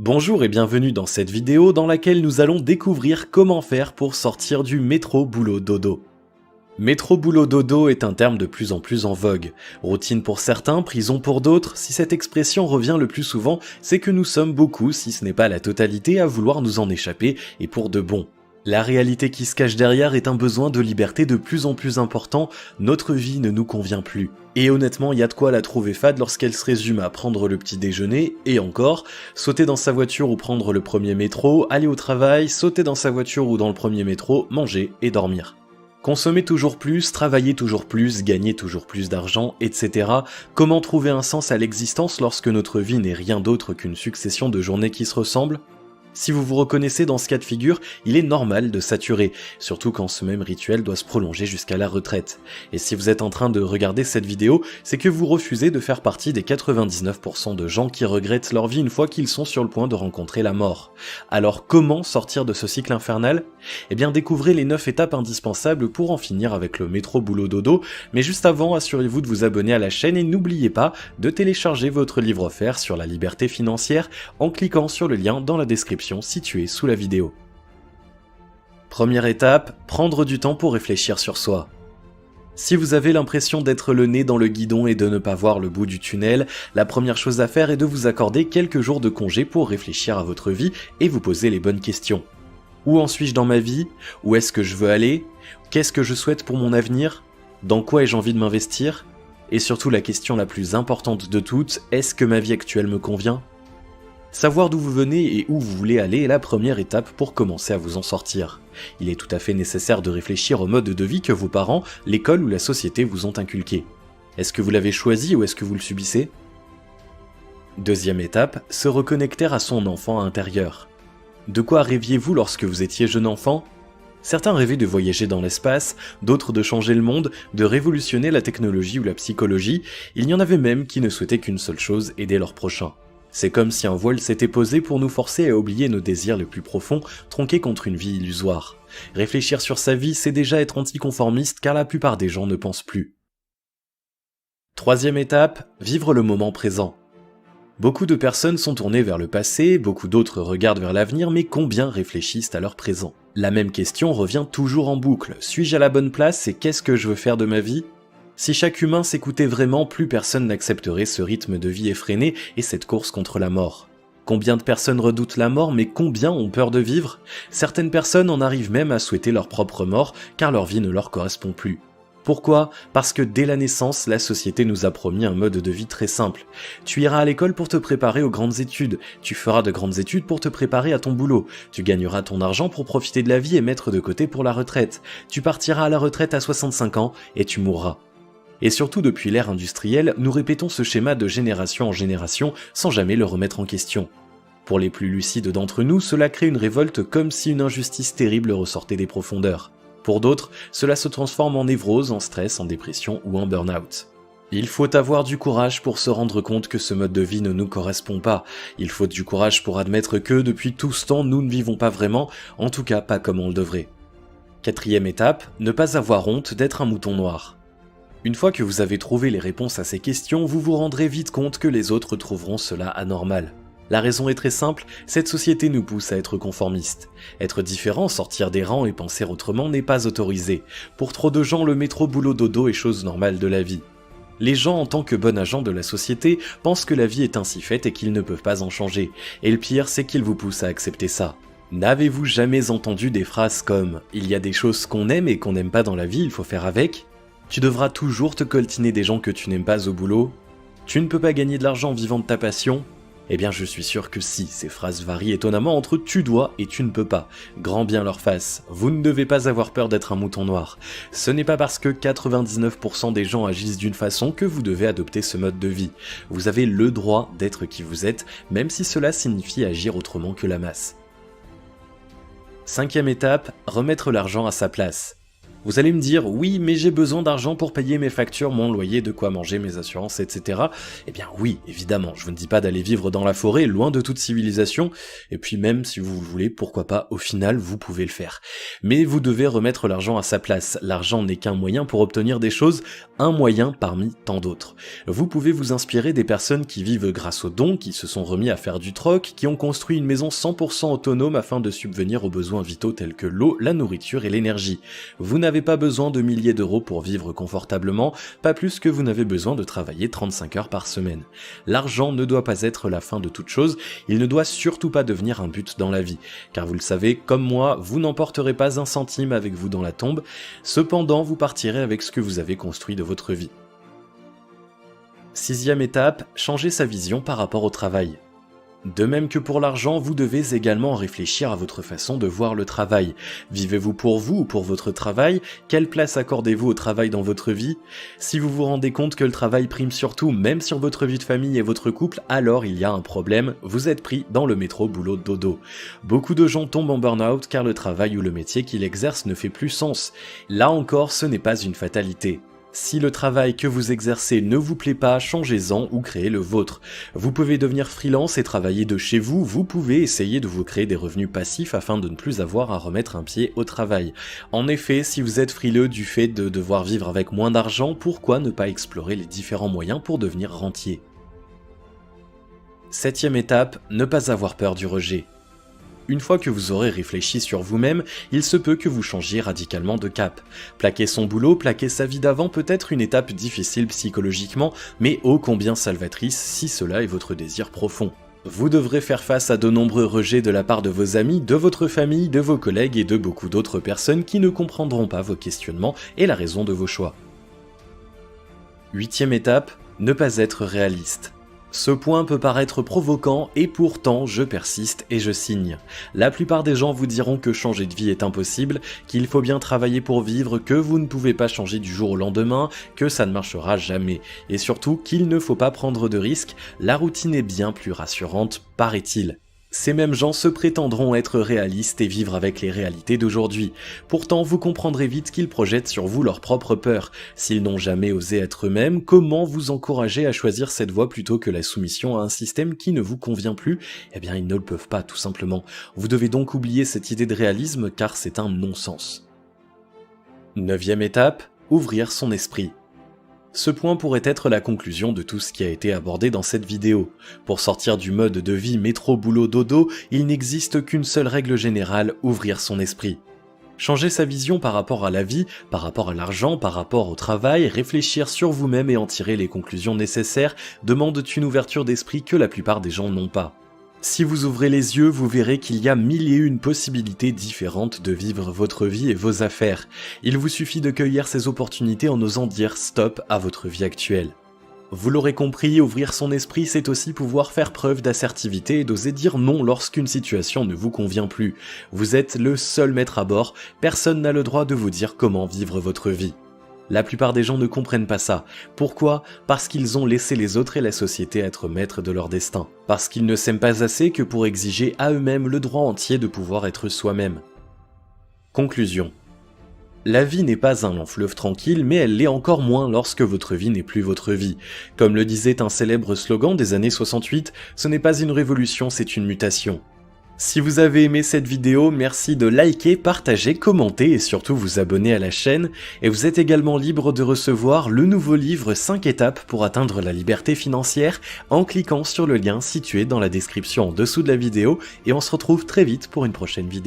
Bonjour et bienvenue dans cette vidéo dans laquelle nous allons découvrir comment faire pour sortir du métro boulot dodo. Métro boulot dodo est un terme de plus en plus en vogue. Routine pour certains, prison pour d'autres, si cette expression revient le plus souvent, c'est que nous sommes beaucoup, si ce n'est pas la totalité, à vouloir nous en échapper, et pour de bon. La réalité qui se cache derrière est un besoin de liberté de plus en plus important, notre vie ne nous convient plus. Et honnêtement, il y a de quoi la trouver fade lorsqu'elle se résume à prendre le petit déjeuner, et encore, sauter dans sa voiture ou prendre le premier métro, aller au travail, sauter dans sa voiture ou dans le premier métro, manger et dormir. Consommer toujours plus, travailler toujours plus, gagner toujours plus d'argent, etc. Comment trouver un sens à l'existence lorsque notre vie n'est rien d'autre qu'une succession de journées qui se ressemblent ? Si vous vous reconnaissez dans ce cas de figure, il est normal de saturer, surtout quand ce même rituel doit se prolonger jusqu'à la retraite. Et si vous êtes en train de regarder cette vidéo, c'est que vous refusez de faire partie des 99% de gens qui regrettent leur vie une fois qu'ils sont sur le point de rencontrer la mort. Alors comment sortir de ce cycle infernal ? Eh bien découvrez les 9 étapes indispensables pour en finir avec le métro boulot dodo, mais juste avant, assurez-vous de vous abonner à la chaîne et n'oubliez pas de télécharger votre livre offert sur la liberté financière en cliquant sur le lien dans la description située sous la vidéo. Première étape, prendre du temps pour réfléchir sur soi. Si vous avez l'impression d'être le nez dans le guidon et de ne pas voir le bout du tunnel, la première chose à faire est de vous accorder quelques jours de congé pour réfléchir à votre vie et vous poser les bonnes questions. Où en suis-je dans ma vie ? Où est-ce que je veux aller ? Qu'est-ce que je souhaite pour mon avenir ? Dans quoi ai-je envie de m'investir ? Et surtout la question la plus importante de toutes, est-ce que ma vie actuelle me convient ? Savoir d'où vous venez et où vous voulez aller est la première étape pour commencer à vous en sortir. Il est tout à fait nécessaire de réfléchir au mode de vie que vos parents, l'école ou la société vous ont inculqué. Est-ce que vous l'avez choisi ou est-ce que vous le subissez ? Deuxième étape, se reconnecter à son enfant intérieur. De quoi rêviez-vous lorsque vous étiez jeune enfant ? Certains rêvaient de voyager dans l'espace, d'autres de changer le monde, de révolutionner la technologie ou la psychologie, il y en avait même qui ne souhaitaient qu'une seule chose, aider leur prochain. C'est comme si un voile s'était posé pour nous forcer à oublier nos désirs les plus profonds, tronqués contre une vie illusoire. Réfléchir sur sa vie, c'est déjà être anticonformiste car la plupart des gens ne pensent plus. Troisième étape, vivre le moment présent. Beaucoup de personnes sont tournées vers le passé, beaucoup d'autres regardent vers l'avenir, mais combien réfléchissent à leur présent ? La même question revient toujours en boucle. Suis-je à la bonne place et qu'est-ce que je veux faire de ma vie ? Si chaque humain s'écoutait vraiment, plus personne n'accepterait ce rythme de vie effréné et cette course contre la mort. Combien de personnes redoutent la mort, mais combien ont peur de vivre ? Certaines personnes en arrivent même à souhaiter leur propre mort, car leur vie ne leur correspond plus. Pourquoi ? Parce que dès la naissance, la société nous a promis un mode de vie très simple. Tu iras à l'école pour te préparer aux grandes études, tu feras de grandes études pour te préparer à ton boulot, tu gagneras ton argent pour profiter de la vie et mettre de côté pour la retraite, tu partiras à la retraite à 65 ans et tu mourras. Et surtout depuis l'ère industrielle, nous répétons ce schéma de génération en génération sans jamais le remettre en question. Pour les plus lucides d'entre nous, cela crée une révolte comme si une injustice terrible ressortait des profondeurs. Pour d'autres, cela se transforme en névrose, en stress, en dépression ou en burn-out. Il faut avoir du courage pour se rendre compte que ce mode de vie ne nous correspond pas. Il faut du courage pour admettre que, depuis tout ce temps, nous ne vivons pas vraiment, en tout cas pas comme on le devrait. Quatrième étape, ne pas avoir honte d'être un mouton noir. Une fois que vous avez trouvé les réponses à ces questions, vous vous rendrez vite compte que les autres trouveront cela anormal. La raison est très simple, cette société nous pousse à être conformistes. Être différent, sortir des rangs et penser autrement n'est pas autorisé. Pour trop de gens, le métro boulot dodo est chose normale de la vie. Les gens, en tant que bons agents de la société, pensent que la vie est ainsi faite et qu'ils ne peuvent pas en changer. Et le pire, c'est qu'ils vous poussent à accepter ça. N'avez-vous jamais entendu des phrases comme « Il y a des choses qu'on aime et qu'on n'aime pas dans la vie, il faut faire avec ». Tu devras toujours te coltiner des gens que tu n'aimes pas au boulot. Tu ne peux pas gagner de l'argent en vivant de ta passion. Eh bien je suis sûr que si, ces phrases varient étonnamment entre tu dois et tu ne peux pas. Grand bien leur face, vous ne devez pas avoir peur d'être un mouton noir. Ce n'est pas parce que 99% des gens agissent d'une façon que vous devez adopter ce mode de vie. Vous avez le droit d'être qui vous êtes, même si cela signifie agir autrement que la masse. Cinquième étape, remettre l'argent à sa place. Vous allez me dire, oui, mais j'ai besoin d'argent pour payer mes factures, mon loyer, de quoi manger, mes assurances, etc. Eh bien oui, évidemment, je ne dis pas d'aller vivre dans la forêt, loin de toute civilisation, et puis même si vous le voulez, pourquoi pas, au final, vous pouvez le faire. Mais vous devez remettre l'argent à sa place. L'argent n'est qu'un moyen pour obtenir des choses, un moyen parmi tant d'autres. Vous pouvez vous inspirer des personnes qui vivent grâce aux dons, qui se sont remis à faire du troc, qui ont construit une maison 100% autonome afin de subvenir aux besoins vitaux tels que l'eau, la nourriture et l'énergie. Vous n'avez pas besoin de milliers d'euros pour vivre confortablement, pas plus que vous n'avez besoin de travailler 35 heures par semaine. L'argent ne doit pas être la fin de toute chose, il ne doit surtout pas devenir un but dans la vie, car vous le savez, comme moi, vous n'emporterez pas un centime avec vous dans la tombe, cependant vous partirez avec ce que vous avez construit de votre vie. 6e étape, changer sa vision par rapport au travail. De même que pour l'argent, vous devez également réfléchir à votre façon de voir le travail. Vivez-vous pour vous ou pour votre travail? Quelle place accordez-vous au travail dans votre vie? Si vous vous rendez compte que le travail prime surtout, même sur votre vie de famille et votre couple, alors il y a un problème, vous êtes pris dans le métro boulot dodo. Beaucoup de gens tombent en burn-out car le travail ou le métier qu'ils exercent ne fait plus sens. Là encore, ce n'est pas une fatalité. Si le travail que vous exercez ne vous plaît pas, changez-en ou créez le vôtre. Vous pouvez devenir freelance et travailler de chez vous, vous pouvez essayer de vous créer des revenus passifs afin de ne plus avoir à remettre un pied au travail. En effet, si vous êtes frileux du fait de devoir vivre avec moins d'argent, pourquoi ne pas explorer les différents moyens pour devenir rentier? 7e étape, ne pas avoir peur du rejet. Une fois que vous aurez réfléchi sur vous-même, il se peut que vous changiez radicalement de cap. Plaquer son boulot, plaquer sa vie d'avant peut être une étape difficile psychologiquement, mais ô combien salvatrice si cela est votre désir profond. Vous devrez faire face à de nombreux rejets de la part de vos amis, de votre famille, de vos collègues et de beaucoup d'autres personnes qui ne comprendront pas vos questionnements et la raison de vos choix. 8e étape, ne pas être réaliste. Ce point peut paraître provoquant et pourtant je persiste et je signe. La plupart des gens vous diront que changer de vie est impossible, qu'il faut bien travailler pour vivre, que vous ne pouvez pas changer du jour au lendemain, que ça ne marchera jamais, et surtout qu'il ne faut pas prendre de risques, la routine est bien plus rassurante, paraît-il. Ces mêmes gens se prétendront être réalistes et vivre avec les réalités d'aujourd'hui. Pourtant, vous comprendrez vite qu'ils projettent sur vous leur propre peur. S'ils n'ont jamais osé être eux-mêmes, comment vous encourager à choisir cette voie plutôt que la soumission à un système qui ne vous convient plus? Eh bien, ils ne le peuvent pas, tout simplement. Vous devez donc oublier cette idée de réalisme car c'est un non-sens. 9e étape, ouvrir son esprit. Ce point pourrait être la conclusion de tout ce qui a été abordé dans cette vidéo. Pour sortir du mode de vie métro-boulot-dodo, il n'existe qu'une seule règle générale, ouvrir son esprit. Changer sa vision par rapport à la vie, par rapport à l'argent, par rapport au travail, réfléchir sur vous-même et en tirer les conclusions nécessaires demande une ouverture d'esprit que la plupart des gens n'ont pas. Si vous ouvrez les yeux, vous verrez qu'il y a 1001 possibilités différentes de vivre votre vie et vos affaires. Il vous suffit de cueillir ces opportunités en osant dire stop à votre vie actuelle. Vous l'aurez compris, ouvrir son esprit, c'est aussi pouvoir faire preuve d'assertivité et d'oser dire non lorsqu'une situation ne vous convient plus. Vous êtes le seul maître à bord, personne n'a le droit de vous dire comment vivre votre vie. La plupart des gens ne comprennent pas ça. Pourquoi? Parce qu'ils ont laissé les autres et la société être maîtres de leur destin. Parce qu'ils ne s'aiment pas assez que pour exiger à eux-mêmes le droit entier de pouvoir être soi-même. Conclusion. La vie n'est pas un long fleuve tranquille, mais elle l'est encore moins lorsque votre vie n'est plus votre vie. Comme le disait un célèbre slogan des années 68, ce n'est pas une révolution, c'est une mutation. Si vous avez aimé cette vidéo, merci de liker, partager, commenter et surtout vous abonner à la chaîne. Et vous êtes également libre de recevoir le nouveau livre 5 étapes pour atteindre la liberté financière en cliquant sur le lien situé dans la description en dessous de la vidéo. Et on se retrouve très vite pour une prochaine vidéo.